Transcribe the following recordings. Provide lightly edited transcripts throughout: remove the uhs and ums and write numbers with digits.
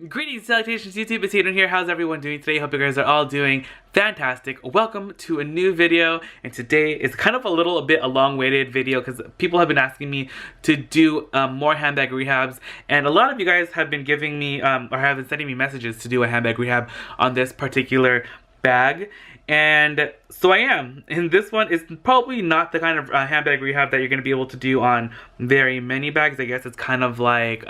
Greetings, salutations, YouTube. It's itsHadrian here. How's everyone doing today? Hope you guys are all doing fantastic. Welcome to a new video, and today is kind of a little bit a long-awaited video because people have been asking me to do more handbag rehabs, and a lot of you guys have been giving me or have been sending me messages to do a handbag rehab on this particular bag. And so I am, and this one is probably not the kind of handbag rehab that you're going to be able to do on very many bags. I guess it's kind of like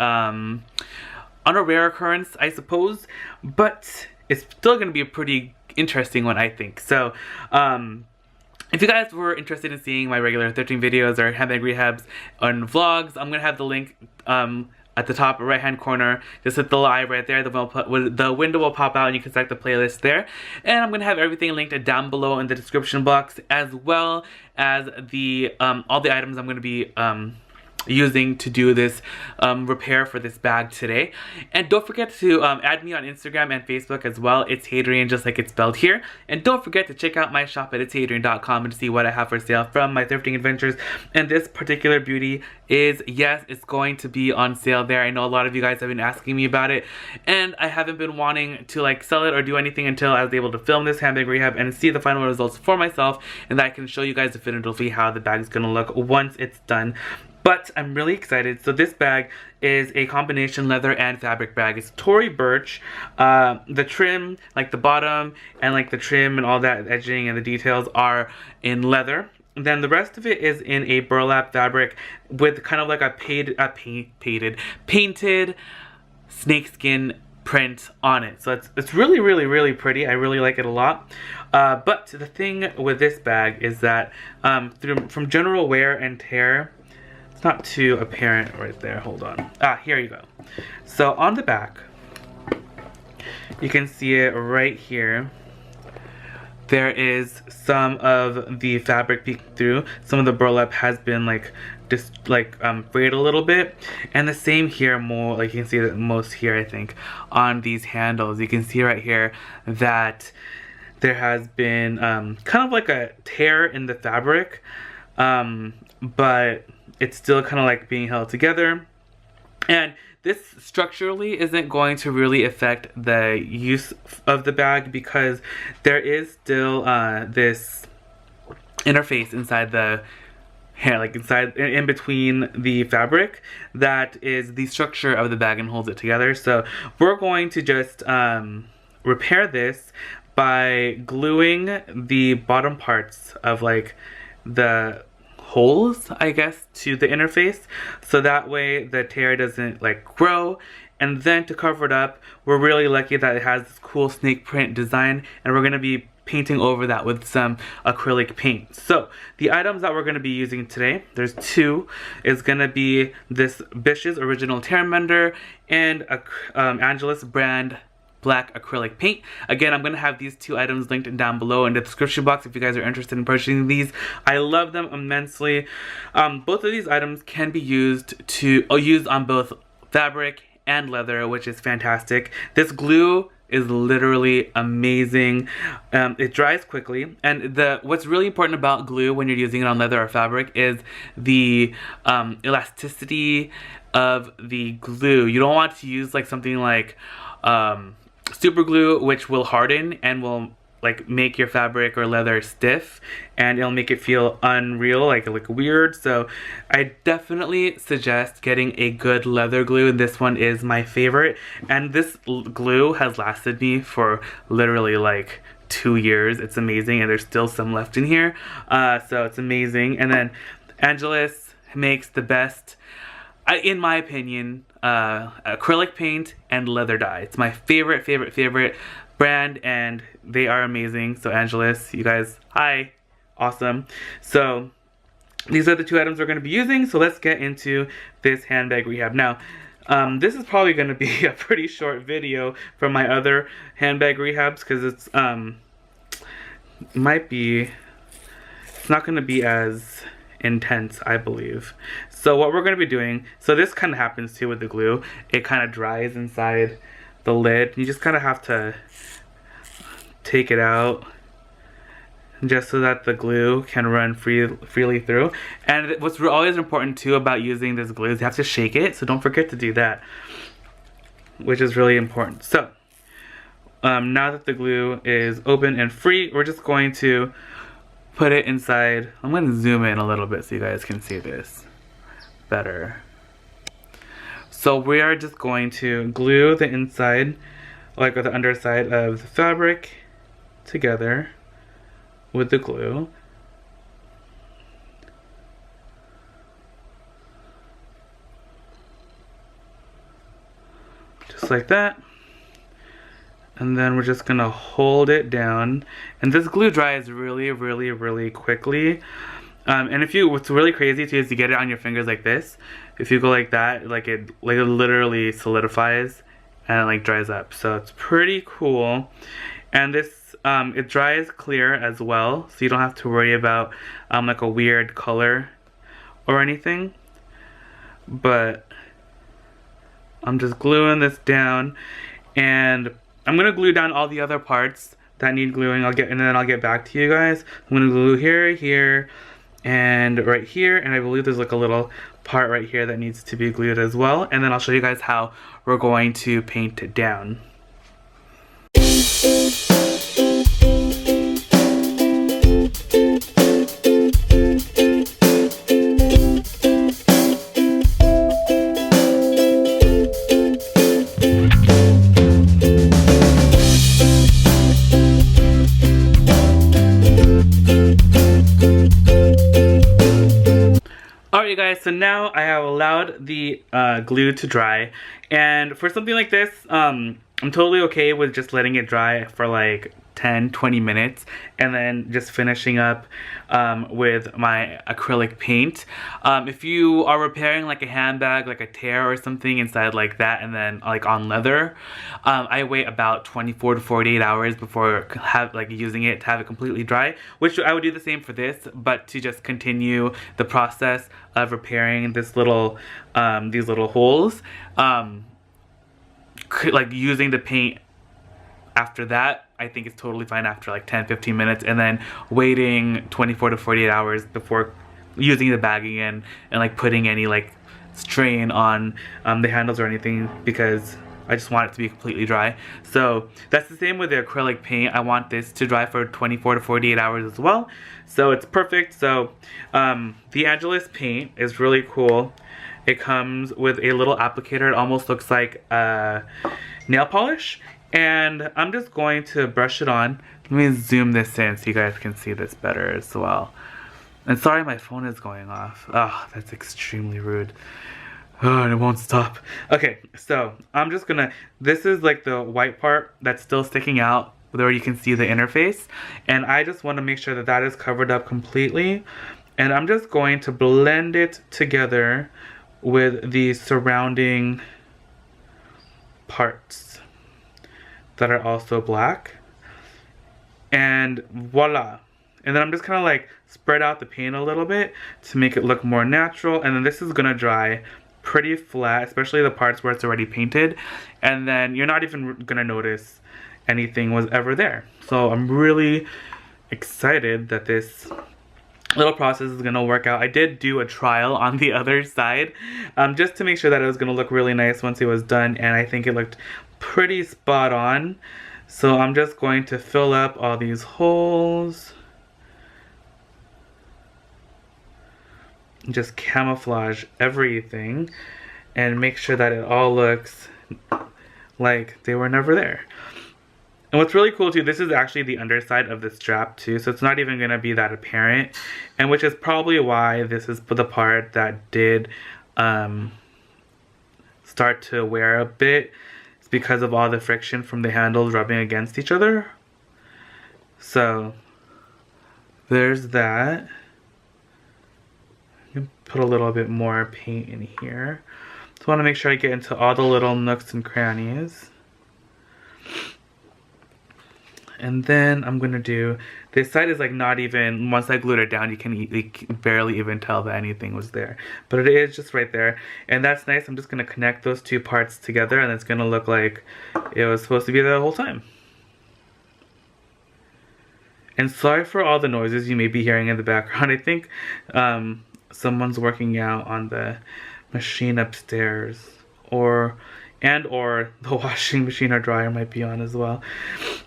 on a rare occurrence, I suppose, but it's still going to be a pretty interesting one, I think. So, if you guys were interested in seeing my regular thrifting videos or handbag rehabs on vlogs, I'm going to have the link at the top right hand corner. Just hit the live right there. The window will pop out and you can select the playlist there. And I'm going to have everything linked down below in the description box, as well as the all the items I'm going to be using to do this repair for this bag today. And don't forget to add me on Instagram and Facebook as well. itsHadrian, just like it's spelled here. And don't forget to check out my shop at itsHadrian.com and to see what I have for sale from my thrifting adventures. And this particular beauty is, yes, it's going to be on sale there. I know a lot of you guys have been asking me about it, and I haven't been wanting to like sell it or do anything until I was able to film this handbag rehab and see the final results for myself, and that I can show you guys definitively how the bag is going to look once it's done. But I'm really excited. So this bag is a combination leather and fabric bag. It's Tory Burch. The trim, like the bottom and like the trim and all that edging and the details are in leather. And then the rest of it is in a burlap fabric with kind of like a painted snakeskin print on it. So it's really, really, really pretty. I really like it a lot. But the thing with this bag is that from general wear and tear, not too apparent right there. Hold on. Here you go. So on the back, you can see it right here. There is some of the fabric peeking through. Some of the burlap has been frayed a little bit, and the same here. More like you can see that most here, I think, on these handles. You can see right here that there has been kind of like a tear in the fabric, but it's still kind of like being held together. And this structurally isn't going to really affect the use of the bag because there is still this interface inside the hair, like inside in between the fabric, that is the structure of the bag and holds it together. So we're going to just repair this by gluing the bottom parts of like the holes, I guess, to the interface, so that way the tear doesn't like grow. And then to cover it up, we're really lucky that it has this cool snake print design, and we're going to be painting over that with some acrylic paint. So the items that we're going to be using today, there's two, is going to be this Bish's Original Tear Mender and Angelus brand black acrylic paint. Again, I'm going to have these two items linked down below in the description box if you guys are interested in purchasing these. I love them immensely. Both of these items can be used on both fabric and leather, which is fantastic. This glue is literally amazing. It dries quickly, and what's really important about glue when you're using it on leather or fabric is the elasticity of the glue. You don't want to use like something like super glue, which will harden and will like make your fabric or leather stiff, and it'll make it feel unreal, like weird. So I definitely suggest getting a good leather glue, and this one is my favorite. And this glue has lasted me for literally like 2 years. It's amazing, and there's still some left in here. So it's amazing. And then Angelus makes the best, in my opinion, acrylic paint and leather dye. It's my favorite brand, and they are amazing. So Angelus, you guys, hi, awesome. So these are the two items we're going to be using. So let's get into this handbag rehab. Now, this is probably going to be a pretty short video from my other handbag rehabs because it's not going to be as intense, I believe. So what we're going to be doing, so this kind of happens too with the glue. It kind of dries inside the lid. You just kind of have to take it out just so that the glue can run freely through. And what's always important too about using this glue is you have to shake it, so don't forget to do that. which is really important. So now that the glue is open and free, we're just going to put it inside. I'm going to zoom in a little bit so you guys can see this better. So we are just going to glue the inside, like with the underside of the fabric, together with the glue. Just like that. And then we're just gonna hold it down. And this glue dries really quickly. And if you, what's really crazy too is to get it on your fingers like this. If you go like that, it literally solidifies and it like dries up. So it's pretty cool. And this, it dries clear as well, so you don't have to worry about like a weird color or anything. But I'm just gluing this down, and I'm gonna glue down all the other parts that need gluing. And then I'll get back to you guys. I'm gonna glue here, and right here, and I believe there's like a little part right here that needs to be glued as well. And then I'll show you guys how we're going to paint it down. Alright you guys, so now I have allowed the glue to dry, and for something like this, I'm totally okay with just letting it dry for like 10-20 minutes and then just finishing up with my acrylic paint. If you are repairing like a handbag, like a tear or something inside like that, and then like on leather, I wait about 24 to 48 hours before using it to have it completely dry, which I would do the same for this, but to just continue the process of repairing this little these little holes, like using the paint after that, I think it's totally fine after like 10-15 minutes, and then waiting 24 to 48 hours before using the bag again and like putting any like strain on the handles or anything, because I just want it to be completely dry. So that's the same with the acrylic paint. I want this to dry for 24 to 48 hours as well, so it's perfect. So the Angelus paint is really cool. It comes with a little applicator. It almost looks like nail polish. And I'm just going to brush it on. Let me zoom this in so you guys can see this better as well. And sorry, my phone is going off. Oh, that's extremely rude. Oh, and it won't stop. Okay, so I'm just gonna, this is like the white part that's still sticking out where you can see the interface. And I just want to make sure that that is covered up completely. And I'm just going to blend it together with the surrounding parts that are also black, and voila. And then I'm just kind of like spread out the paint a little bit to make it look more natural, and then this is gonna dry pretty flat, especially the parts where it's already painted, and then you're not even gonna notice anything was ever there. So I'm really excited that this little process is gonna work out. I did do a trial on the other side just to make sure that it was gonna look really nice once it was done, and I think it looked pretty spot on. So I'm just going to fill up all these holes, just camouflage everything and make sure that it all looks like they were never there. And what's really cool too, this is actually the underside of the strap too, so it's not even gonna be that apparent, and which is probably why this is the part that did start to wear a bit. It's because of all the friction from the handles rubbing against each other. So there's that. I'm gonna put a little bit more paint in here. So I want to make sure I get into all the little nooks and crannies. And then I'm gonna do, this side is like not even, once I glued it down, you can barely even tell that anything was there. But it is just right there. And that's nice. I'm just gonna connect those two parts together, and it's gonna look like it was supposed to be there the whole time. And sorry for all the noises you may be hearing in the background. I think someone's working out on the machine upstairs, or and or the washing machine or dryer might be on as well.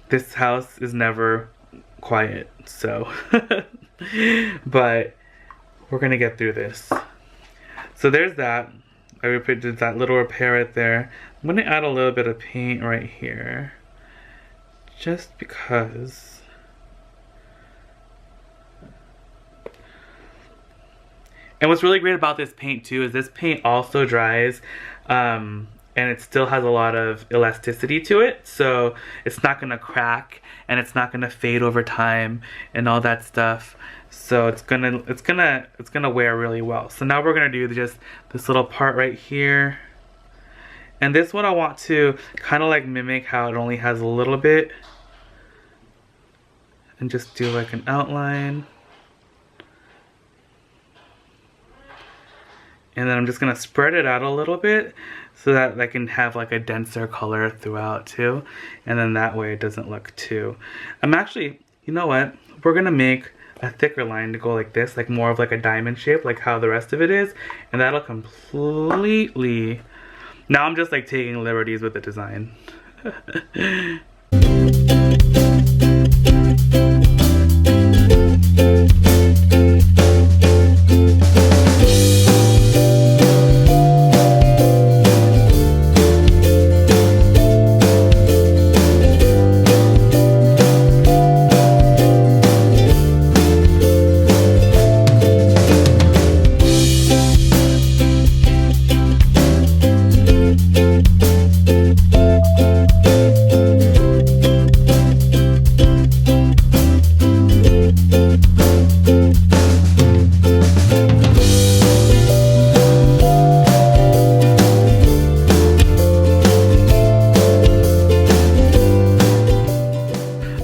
This house is never quiet, so but we're gonna get through this. So there's that. I did that little repair right there. I'm gonna add a little bit of paint right here, just because. And what's really great about this paint too is this paint also dries, and it still has a lot of elasticity to it, so it's not gonna crack and it's not gonna fade over time and all that stuff. So it's gonna wear really well. So now we're gonna do just this little part right here. And this one I want to kind of like mimic how it only has a little bit, and just do like an outline. And then I'm just gonna spread it out a little bit so that I can have like a denser color throughout too. And then that way it doesn't look too. I'm actually, you know what? We're gonna make a thicker line to go like this, like more of like a diamond shape, like how the rest of it is. And that'll completely... Now I'm just like taking liberties with the design.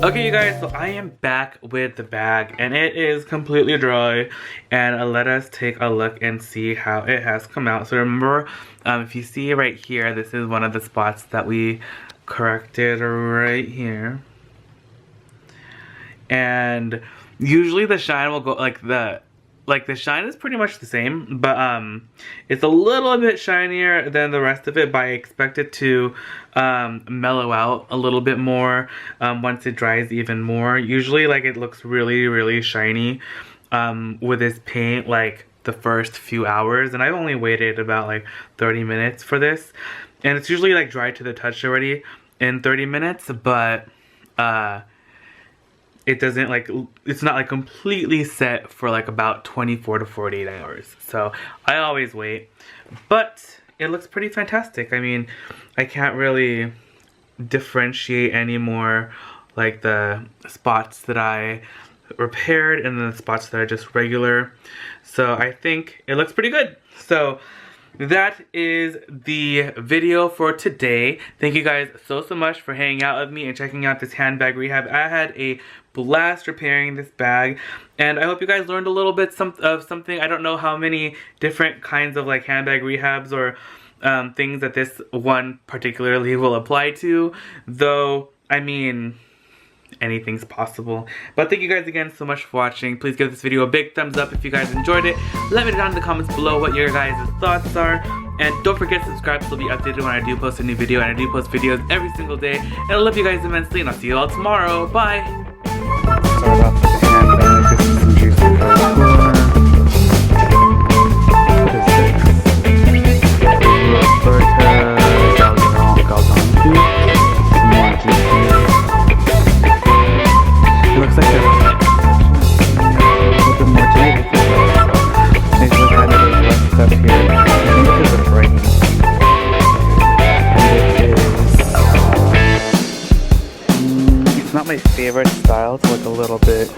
Okay, you guys, so I am back with the bag and it is completely dry, and let us take a look and see how it has come out. So remember, if you see right here, this is one of the spots that we corrected right here. And usually the shine will go like the shine is pretty much the same, but it's a little bit shinier than the rest of it, but I expect it to mellow out a little bit more once it dries even more. Usually like it looks really, really shiny with this paint like the first few hours, and I've only waited about like 30 minutes for this, and it's usually like dry to the touch already in 30 minutes, but it doesn't like, it's not like completely set for like about 24 to 48 hours. So I always wait, but it looks pretty fantastic. I mean, I can't really differentiate anymore like the spots that I repaired and the spots that are just regular. So I think it looks pretty good. So that is the video for today. Thank you guys so much for hanging out with me and checking out this handbag rehab. I had a blast repairing this bag, and I hope you guys learned a little bit of something. I don't know how many different kinds of like handbag rehabs or things that this one particularly will apply to, though I mean anything's possible. But thank you guys again so much for watching. Please give this video a big thumbs up if you guys enjoyed it. Let me know down in the comments below what your guys' thoughts are, and don't forget to subscribe so you'll be updated when I do post a new video, and I do post videos every single day. And I love you guys immensely, and I'll see you all tomorrow. Bye. Sorry about the handbag. This is some juicy It's not my favorite style, it's like a little bit